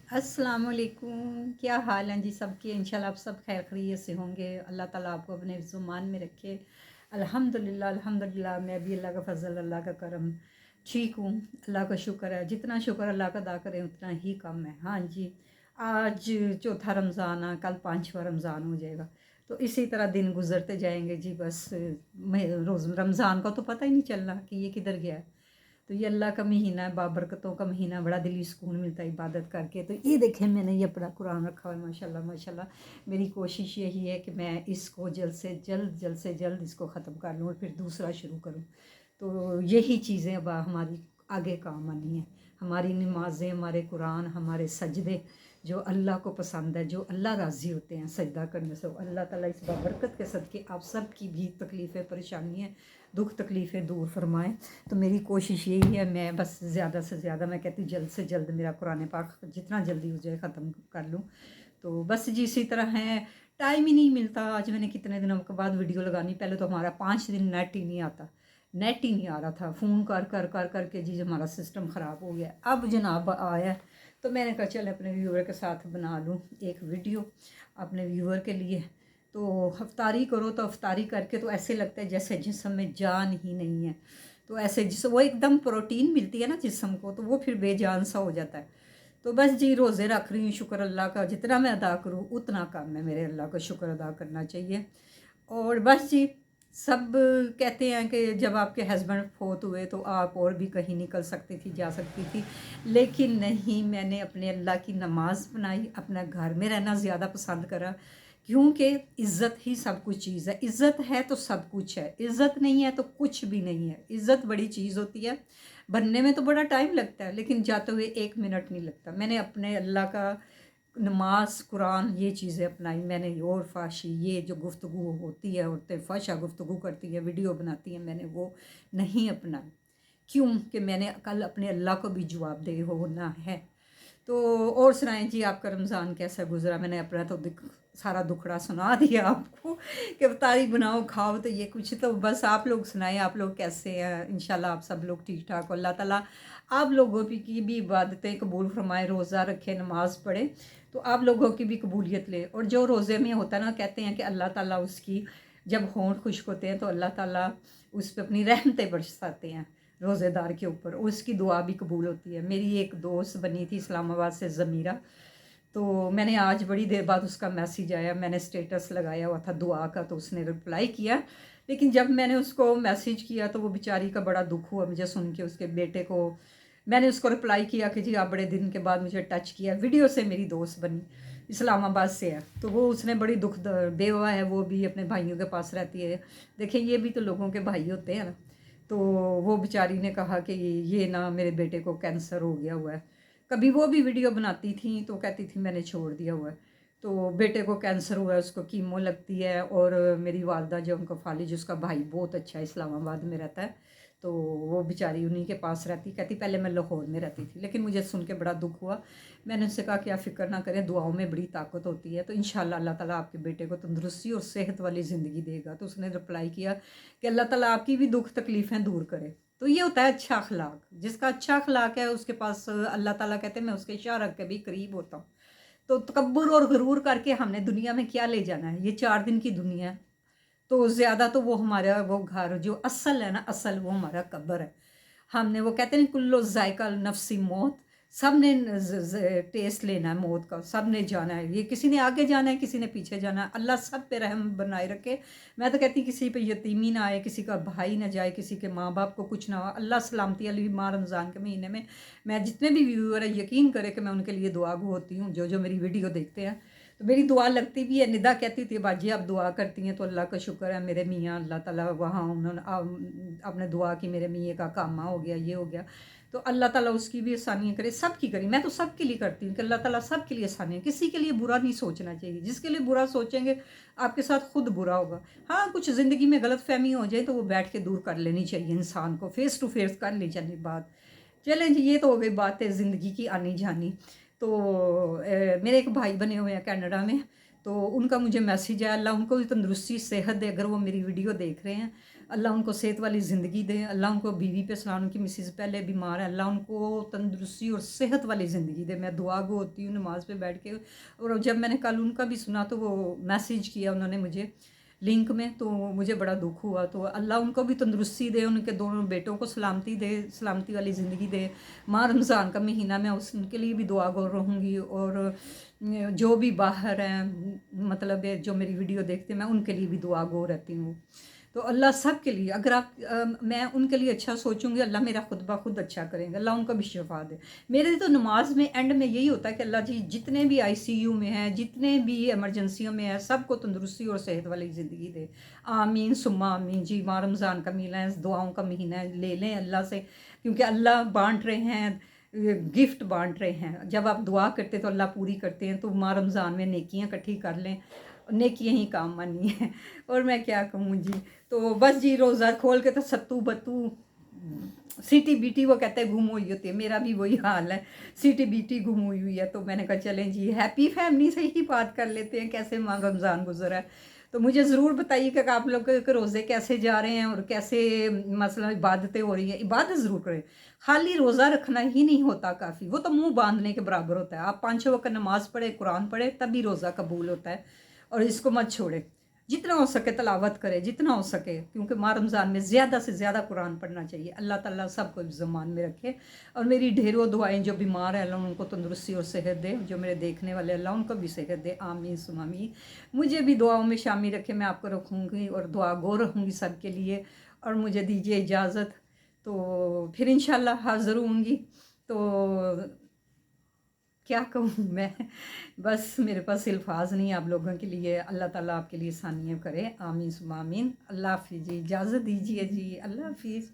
अस्सलाम वालेकुम। क्या हाल हैं जी सबके। इंशाल्लाह आप सब खैर खैरियत से होंगे। अल्लाह ताला आपको अपने ज़ुमान में रखे। अल्हम्दुलिल्लाह अल्हम्दुलिल्लाह, मैं भी अल्लाह का फ़ज़ल, अल्लाह का करम ठीक हूँ। अल्लाह का शुक्र है, जितना शुक्र अल्लाह का अदा करें उतना ही कम है। हाँ जी, आज चौथा रमज़ान है, कल पाँचवा रमज़ान हो जाएगा। तो इसी तरह दिन गुजरते जाएंगे जी। बस रोज़ रमज़ान का तो पता ही नहीं चलना कि ये किधर गया है। तो ये अल्लाह का महीना है, बाबरकतों का महीना, बड़ा दिली सुकून मिलता है इबादत करके। तो ये देखें, मैंने ये अपना कुरान रखा हुआ है, माशाल्लाह माशाल्लाह। मेरी कोशिश यही है कि मैं इसको जल्द इसको ख़त्म कर लूँ और फिर दूसरा शुरू करूँ। तो यही चीज़ें अब हमारी आगे काम आनी है। हमारी नमाज़ें, हमारे कुरान, हमारे सजदे जो अल्लाह को पसंद है, जो अल्लाह राज़ी होते हैं सजदा करने से। अल्लाह ताला इस बाबरकत के सदके आप सब की भी तकलीफ़ें, परेशानियाँ, दुख तकलीफ़ें दूर फरमाएँ। तो मेरी कोशिश यही है, मैं बस ज़्यादा से ज़्यादा, मैं कहती हूँ जल्द से जल्द मेरा कुरान पाक जितना जल्दी हो जाए ख़त्म कर लूँ। तो बस जी इसी तरह है, टाइम ही नहीं मिलता। आज मैंने कितने दिनों के बाद वीडियो लगानी। पहले तो हमारा 5 दिन नेट ही नहीं आता, नेट ही नहीं आ रहा था। फ़ोन कर कर कर करके जी हमारा सिस्टम ख़राब हो गया। अब जनाब आया तो मैंने कहा चल अपने व्यूवर के साथ बना लूँ एक वीडियो अपने व्यूवर के लिए। तो अफ्तारी करो तो अफ्तारी करके तो ऐसे लगता है जैसे जिस्म में जान ही नहीं है। तो ऐसे जिस वो एकदम प्रोटीन मिलती है ना जिस्म को, तो वो फिर बेजान सा हो जाता है। तो बस जी रोज़े रख रही हूँ, शुक्र अल्लाह का, जितना मैं अदा करूँ उतना कम है। मेरे अल्लाह का शुक्र अदा करना चाहिए। और बस जी, सब कहते हैं कि जब आपके हस्बैंड फोत हुए तो आप और भी कहीं निकल सकती थी, जा सकती थी, लेकिन नहीं, मैंने अपने अल्लाह की नमाज़ बनाई, अपना घर में रहना ज़्यादा पसंद करा। क्योंकि इज़्ज़त ही सब कुछ चीज़ है। इज़्ज़त है तो सब कुछ है, इज़्ज़त नहीं है तो कुछ भी नहीं है। इज़्ज़त बड़ी चीज़ होती है, बनने में तो बड़ा टाइम लगता है, लेकिन जाते हुए 1 मिनट नहीं लगता। मैंने अपने अल्लाह का नमाज, कुरान, ये चीज़ें अपनाई मैंने। और फाशी, ये जो गुफ्तगू होती है, औरतें फाशा गुफ्तगू करती है, वीडियो बनाती हैं, मैंने वो नहीं अपनाई। क्यों कि मैंने कल अपने अल्लाह को भी जवाबदेह होना है। तो और सुनाएं जी, आपका रमज़ान कैसा गुजरा। मैंने अपना तो सारा दुखड़ा सुना दिया आपको कि इफ्तारी बनाओ खाओ। तो ये कुछ तो बस आप लोग सुनाएं, आप लोग कैसे हैं। इंशाल्लाह आप सब लोग ठीक ठाक हो। अल्लाह ताला आप लोगों की भी इबादतें कबूल फरमाए, रोज़ा रखे, नमाज पढ़े, तो आप लोगों की भी कबूलियत ले। और जो रोज़े में होता है ना, कहते हैं कि अल्लाह ताला उसकी जब होंठ खुश्क होते हैं तो अल्लाह ताला उस पर अपनी रहमतें बरसाते हैं रोज़ेदार के ऊपर, उसकी दुआ भी कबूल होती है। मेरी एक दोस्त बनी थी इस्लामाबाद से, ज़मीरा, तो मैंने आज बड़ी देर बाद उसका मैसेज आया, मैंने स्टेटस लगाया हुआ था दुआ का, तो उसने रिप्लाई किया। लेकिन जब मैंने उसको मैसेज किया तो वो बेचारी का बड़ा दुख हुआ मुझे सुन के। उसके बेटे को मैंने उसको रिप्लाई किया कि जी आप बड़े दिन के बाद मुझे टच किया, वीडियो से मेरी दोस्त बनी, इस्लामाबाद से है। तो वो उसने बड़ी दुख, बेवा है, वो भी अपने भाइयों के पास रहती है। देखें, ये भी तो लोगों के भाई होते हैं ना। तो वो बेचारी ने कहा कि ये ना मेरे बेटे को कैंसर हो गया हुआ है। कभी वो भी वीडियो बनाती थी तो कहती थी मैंने छोड़ दिया हुआ है। तो बेटे को कैंसर हुआ है, उसको कीमो लगती है। और मेरी वालदा जो उनका फालिज, उसका भाई बहुत अच्छा है, इस्लामाबाद में रहता है। तो वो बेचारी उन्हीं के पास रहती। कहती पहले मैं लाहौर में रहती थी, लेकिन मुझे सुन के बड़ा दुख हुआ। मैंने उससे कहा कि आप फ़िक्र ना करें, दुआओं में बड़ी ताकत होती है। तो इंशाल्लाह अल्लाह ताला आपके बेटे को तंदुरुस्ती और सेहत वाली ज़िंदगी देगा। तो उसने रिप्लाई किया कि अल्लाह ताला आपकी भी दुख तकलीफ़ें दूर करे। तो ये होता है अच्छा अखलाक। जिसका अच्छा अखलाक है उसके पास अल्लाह ताला कहते हैं मैं उसके शाह के भी करीब होता हूँ। तो तकब्बुर और गुरूर करके हमने दुनिया में क्या ले जाना है। ये 4 दिन की दुनिया है। तो ज़्यादा तो वो हमारा वो घर जो असल है ना, असल वो हमारा कब्र है। हमने वो कहते हैं कुल्लो ज़ायका नफ्सी मौत, सब ने टेस्ट लेना है मौत का, सब ने जाना है। ये किसी ने आगे जाना है, किसी ने पीछे जाना है। अल्लाह सब पे रहम बनाए रखे। मैं तो कहती किसी पे यतीमी ना आए, किसी का भाई ना जाए, किसी के माँ बाप को कुछ ना हो। अल्लाह सलामती अली माँ रमज़ान के महीने में मैं जितने भी व्यूअर है यकीन करे कि मैं उनके लिए दुआ गो होती हूँ, जो जो मेरी वीडियो देखते हैं। तो मेरी दुआ लगती भी है। निदा कहती थी बाजी आप दुआ करती हैं तो अल्लाह का शुक्र है, मेरे मियाँ अल्लाह ताला वहाँ उन्होंने आपने दुआ की, मेरे मियाँ का कामा हो गया, ये हो गया। तो अल्लाह ताला उसकी भी आसानियाँ करे, सब की करी। मैं तो सब के लिए करती हूँ कि अल्लाह ताला सब के लिए आसानियाँ, किसी के लिए बुरा नहीं सोचना चाहिए। जिसके लिए बुरा सोचेंगे आपके साथ खुद बुरा होगा। हाँ, कुछ ज़िंदगी में गलत फहमी हो जाए तो वो बैठ के दूर कर लेनी चाहिए इंसान को, फेस टू फेस कर ली जानी बात। चलें जी, ये तो हो गई बातें ज़िंदगी की आनी जानी। तो मेरे एक भाई बने हुए हैं कनाडा में, तो उनका मुझे मैसेज आया, अल्लाह उनको भी तंदुरुस्ती सेहत दे, अगर वो मेरी वीडियो देख रहे हैं अल्लाह उनको सेहत वाली ज़िंदगी दे, अल्लाह उनको बीवी पे सलाम, उनकी मिसेज़ पहले बीमार है, अल्लाह उनको तंदुरुस्ती और सेहत वाली ज़िंदगी दे। मैं दुआ गो होती हूँ नमाज़ पे बैठ के। और जब मैंने कल उनका भी सुना तो वो मैसेज किया उन्होंने मुझे लिंक में, तो मुझे बड़ा दुख हुआ। तो अल्लाह उनको भी तंदुरुस्ती दे, उनके दोनों बेटों को सलामती दे, सलामती वाली ज़िंदगी दे। माह रमज़ान का महीना, मैं उनके लिए भी दुआ गो रहूँगी। और जो भी बाहर हैं, मतलब जो मेरी वीडियो देखते हैं, मैं उनके लिए भी दुआ गो रहती हूँ। तो अल्लाह सब के लिए, अगर आप मैं उनके लिए अच्छा सोचूंगी, अल्लाह मेरा खुद ब खुद अच्छा करेंगे, अल्लाह उनको भी शिफा दे। मेरे तो नमाज में एंड में यही होता है कि अल्लाह जी जितने भी आईसीयू में हैं, जितने भी इमरजेंसियों में हैं, सबको तंदुरुस्ती और सेहत वाली ज़िंदगी दे। आमीन सुम्मा आमीन जी। माह रमज़ान का महीना है, दुआओं का महीना है, ले लें अल्लाह से, क्योंकि अल्लाह बांट रहे हैं, गिफ्ट बांट रहे हैं। जब आप दुआ करते तो अल्लाह पूरी करते हैं। तो माह रमज़ान में नेकियां इकट्ठी कर लें, नेकियां ही काम आनी है। और मैं क्या कहूँ जी, तो बस जी रोज़ा खोल के तो सत्तू बत्तू सीटी बीटी वो कहते हैं गुम हुई होती है, मेरा भी वही हाल है, सीटी बीटी गुम हुई हुई है। तो मैंने कहा चलें जी हैप्पी फैमिली से ही बात कर लेते हैं, कैसे माह रमज़ान गुजरा है। तो मुझे ज़रूर बताइए कि आप लोग के रोज़े कैसे जा रहे हैं और कैसे मतलब इबादतें हो रही हैं। इबादत ज़रूर करें, खाली रोज़ा रखना ही नहीं होता काफ़ी, वो तो मुंह बांधने के बराबर होता है। आप 5 वक्त नमाज पढ़े, कुरान पढ़े, तभी रोज़ा कबूल होता है। और इसको मत छोड़े, जितना हो सके तलावत करे, जितना हो सके, क्योंकि माह रमज़ान में ज़्यादा से ज़्यादा कुरान पढ़ना चाहिए। अल्लाह ताला सबको ज़मान में रखे। और मेरी ढेरों दुआएं, जो बीमार हैं अल्लाह उनको तंदुरुस्ती और सेहत दे, जो मेरे देखने वाले अल्लाह उनको भी सेहत दे। आमीन सुम आमीन। मुझे भी दुआओं में शामिल रखे, मैं आपको रखूँगी और दुआ गो रहूँगी सब के लिए। और मुझे दीजिए इजाज़त, तो फिर इंशाल्लाह हाज़िर होंगी। तो क्या कहूँ मैं, बस मेरे पास अल्फाज नहीं आप लोगों के लिए। अल्लाह ताला आपके लिए आसानियाँ करे। आमीन सुमा आमीन। अल्लाह हाफिज़ जी, इजाज़त दीजिए जी, अल्लाह हाफिज़।